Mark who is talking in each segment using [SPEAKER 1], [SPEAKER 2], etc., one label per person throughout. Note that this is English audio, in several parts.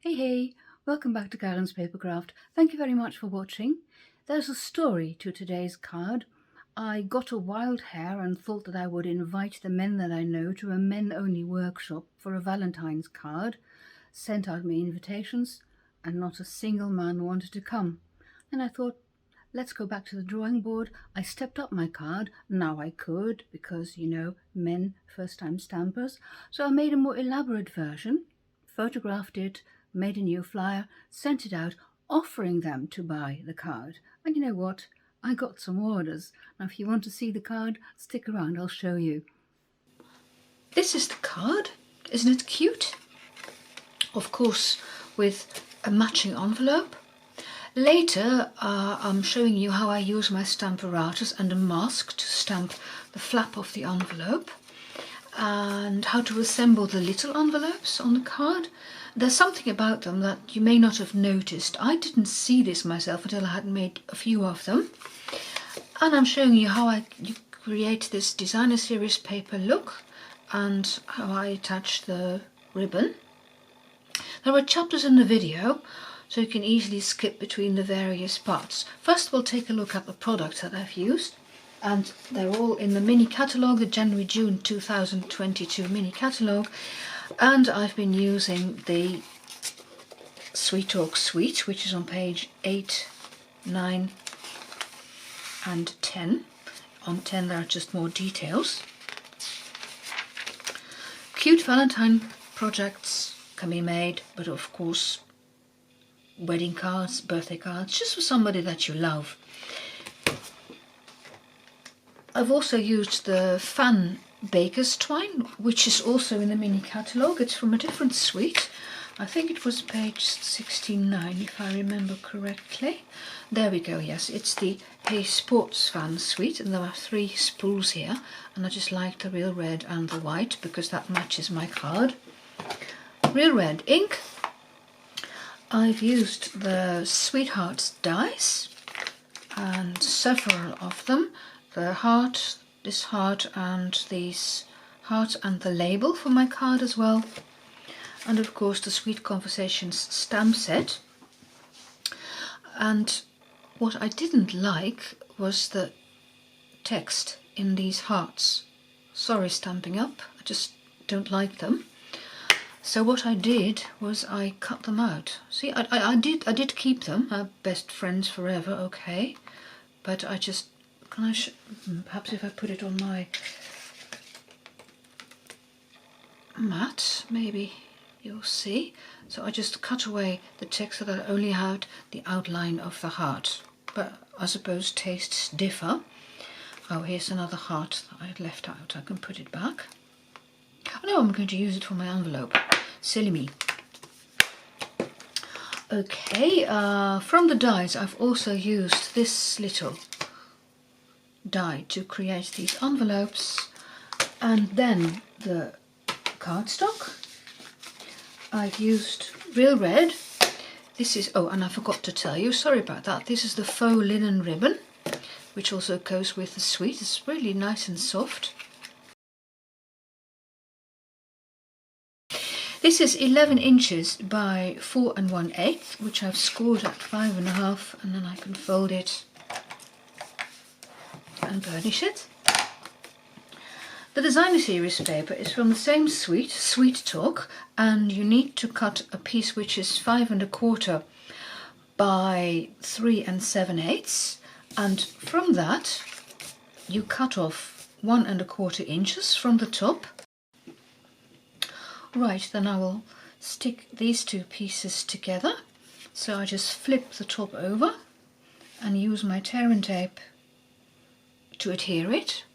[SPEAKER 1] Hey, welcome back to Karen's Papercraft. Thank you very much for watching. There's a story to today's card. I got a wild hair and thought that I would invite the men that I know to a men-only workshop for a Valentine's card. Sent out my invitations and not a single man wanted to come. And I thought, let's go back to the drawing board. I stepped up my card. Now I could because, men, first-time stampers. So I made a more elaborate version, photographed it, made a new flyer, sent it out, offering them to buy the card. And you know what? I got some orders. Now if you want to see the card, stick around, I'll show you. This is the card. Isn't it cute? Of course, with a matching envelope. Later, I'm showing you how I use my Stamparatus and a mask to stamp the flap of the envelope, and how to assemble the little envelopes on the card. There's something about them that you may not have noticed. I didn't see this myself until I had made a few of them. And I'm showing you how you create this designer series paper look and how I attach the ribbon. There are chapters in the video, so you can easily skip between the various parts. First we'll take a look at the products that I've used, and they're all in the mini catalogue, the January-June 2022 mini catalogue, and I've been using the Sweet Talk Suite, which is on page 8, 9 and 10. On 10 there are just more details. Cute Valentine projects can be made, but of course wedding cards, birthday cards, just for somebody that you love. I've also used the Fan Baker's Twine, which is also in the mini catalogue. It's from a different suite. I think it was page 69 if I remember correctly. There we go, yes, it's the Hey Sports Fan suite, and there are 3 spools here, and I just like the real red and the white because that matches my card. Real red ink. I've used the Sweethearts dies, and several of them. The heart, this heart, and these heart, and the label for my card as well. And of course the Sweet Conversations stamp set. And what I didn't like was the text in these hearts. Sorry, Stampin' Up, I just don't like them. So what I did was I cut them out. See, I did keep them, best friends forever, okay. But I just, perhaps if I put it on my mat, maybe you'll see. So I just cut away the text so that I only had the outline of the heart. But I suppose tastes differ. Oh, here's another heart that I had left out. I can put it back. Oh no, I'm going to use it for my envelope. Silly me. Okay, from the dies I've also used this little die to create these envelopes, and then the cardstock. I've used real red. This is, oh, and I forgot to tell you, sorry about that, this is the faux linen ribbon, which also goes with the suite. It's really nice and soft. This is 11 inches by 4 1/8, which I've scored at 5.5, and then I can fold it and burnish it. The designer series paper is from the same suite, Sweet Talk, and you need to cut a piece which is 5 1/4 by 3 7/8, and from that you cut off 1 1/4 inches from the top. Right, then I will stick these 2 pieces together. So I just flip the top over and use my tear and tape to adhere it.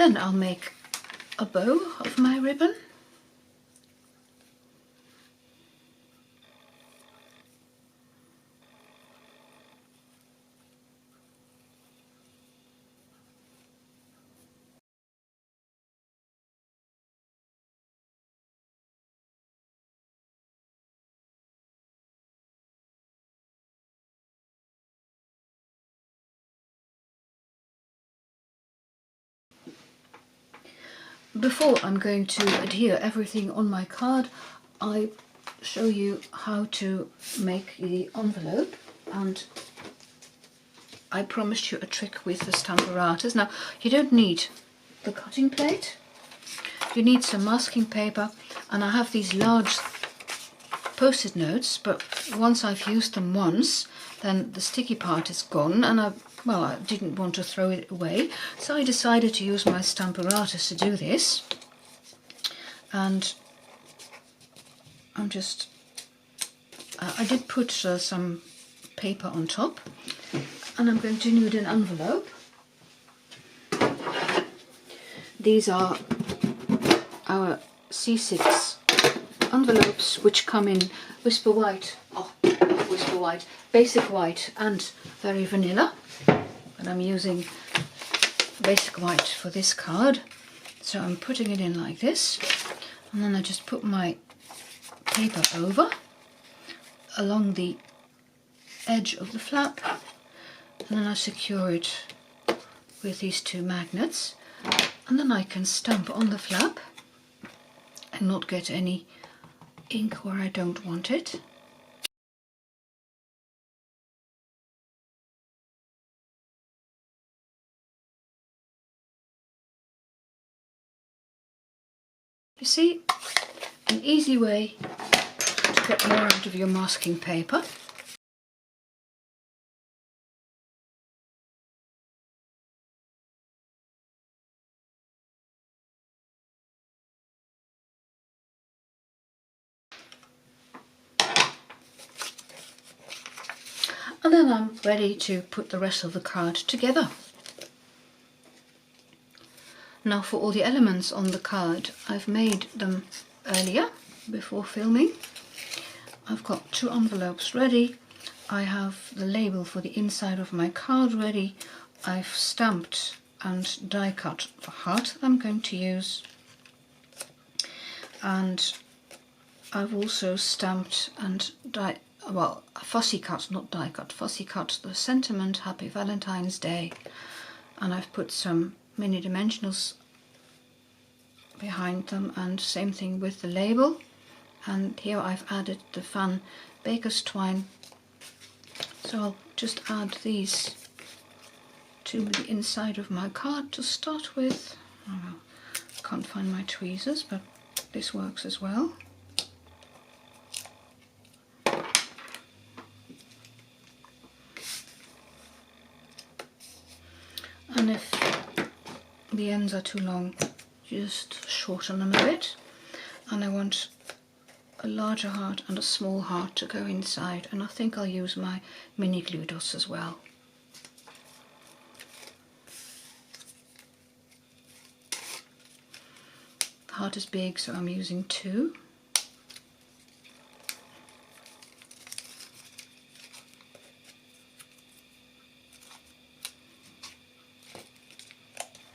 [SPEAKER 1] Then I'll make a bow of my ribbon. Before I'm going to adhere everything on my card, I show you how to make the envelope, and I promised you a trick with the Stamparatus. Now, you don't need the cutting plate, you need some masking paper, and I have these large post-it notes, but once I've used them once, then the sticky part is gone, and I didn't want to throw it away, so I decided to use my Stamparatus to do this. And I did put some paper on top, and I'm going to nude an envelope. These are our C6 envelopes, which come in Whisper White, Whisper White, Basic White and Very Vanilla. And I'm using Basic White for this card. So I'm putting it in like this, and then I just put my paper over along the edge of the flap, and then I secure it with these two magnets, and then I can stamp on the flap and not get any ink where I don't want it. You see, an easy way to get more out of your masking paper. And then I'm ready to put the rest of the card together. Now, for all the elements on the card, I've made them earlier before filming. I've got two envelopes ready. I have the label for the inside of my card ready. I've stamped and die cut the heart that I'm going to use. And I've also stamped and fussy cut, not die cut, fussy cut the sentiment, Happy Valentine's Day. And I've put some mini dimensionals behind them, and same thing with the label. And here I've added the Fan Baker's Twine. So I'll just add these to the inside of my card to start with. Oh, can't find my tweezers, but this works as well. And if the ends are too long, just shorten them a bit. And I want a larger heart and a small heart to go inside, and I think I'll use my mini glue dots as well. The heart is big, so I'm using two.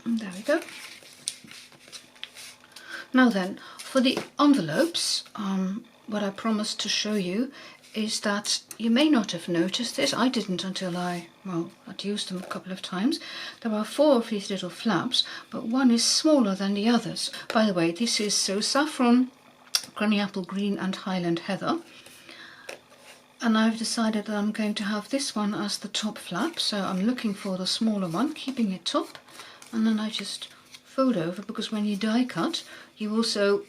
[SPEAKER 1] And there we go. Now then, for the envelopes, what I promised to show you is that you may not have noticed this. I didn't until I'd used them a couple of times. There are 4 of these little flaps, but one is smaller than the others. By the way, this is So Saffron, Granny Apple Green and Highland Heather. And I've decided that I'm going to have this one as the top flap, so I'm looking for the smaller one, keeping it top, and then I just fold over, because when you die cut, you also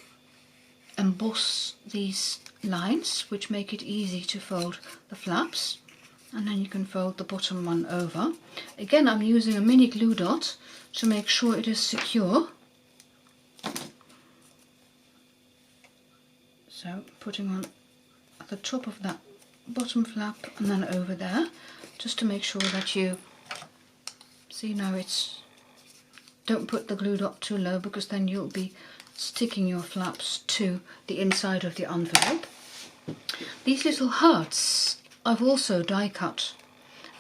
[SPEAKER 1] emboss these lines, which make it easy to fold the flaps, and then you can fold the bottom one over. Again, I'm using a mini glue dot to make sure it is secure. So putting on at the top of that bottom flap and then over there, just to make sure that you see now it's Don't put the glue dot too low because then you'll be sticking your flaps to the inside of the envelope. These little hearts I've also die cut,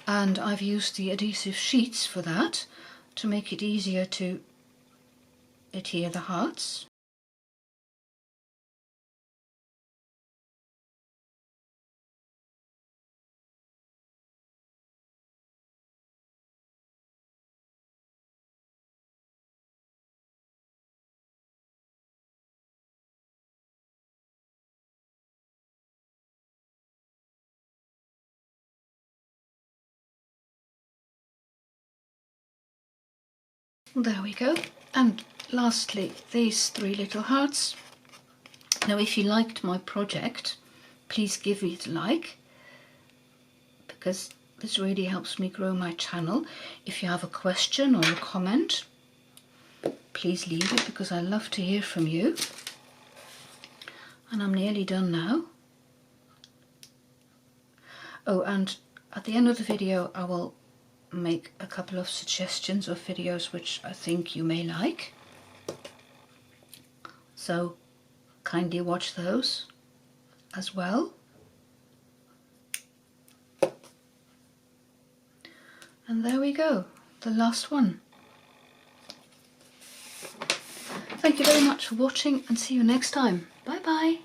[SPEAKER 1] and I've used the adhesive sheets for that to make it easier to adhere the hearts. There we go. And lastly, these three little hearts. Now, if you liked my project, please give it a like, because this really helps me grow my channel. If you have a question or a comment, please leave it, because I love to hear from you. And I'm nearly done now. Oh, and at the end of the video I will make a couple of suggestions of videos which I think you may like. So kindly watch those as well. And there we go, the last one. Thank you very much for watching, and see you next time. Bye bye.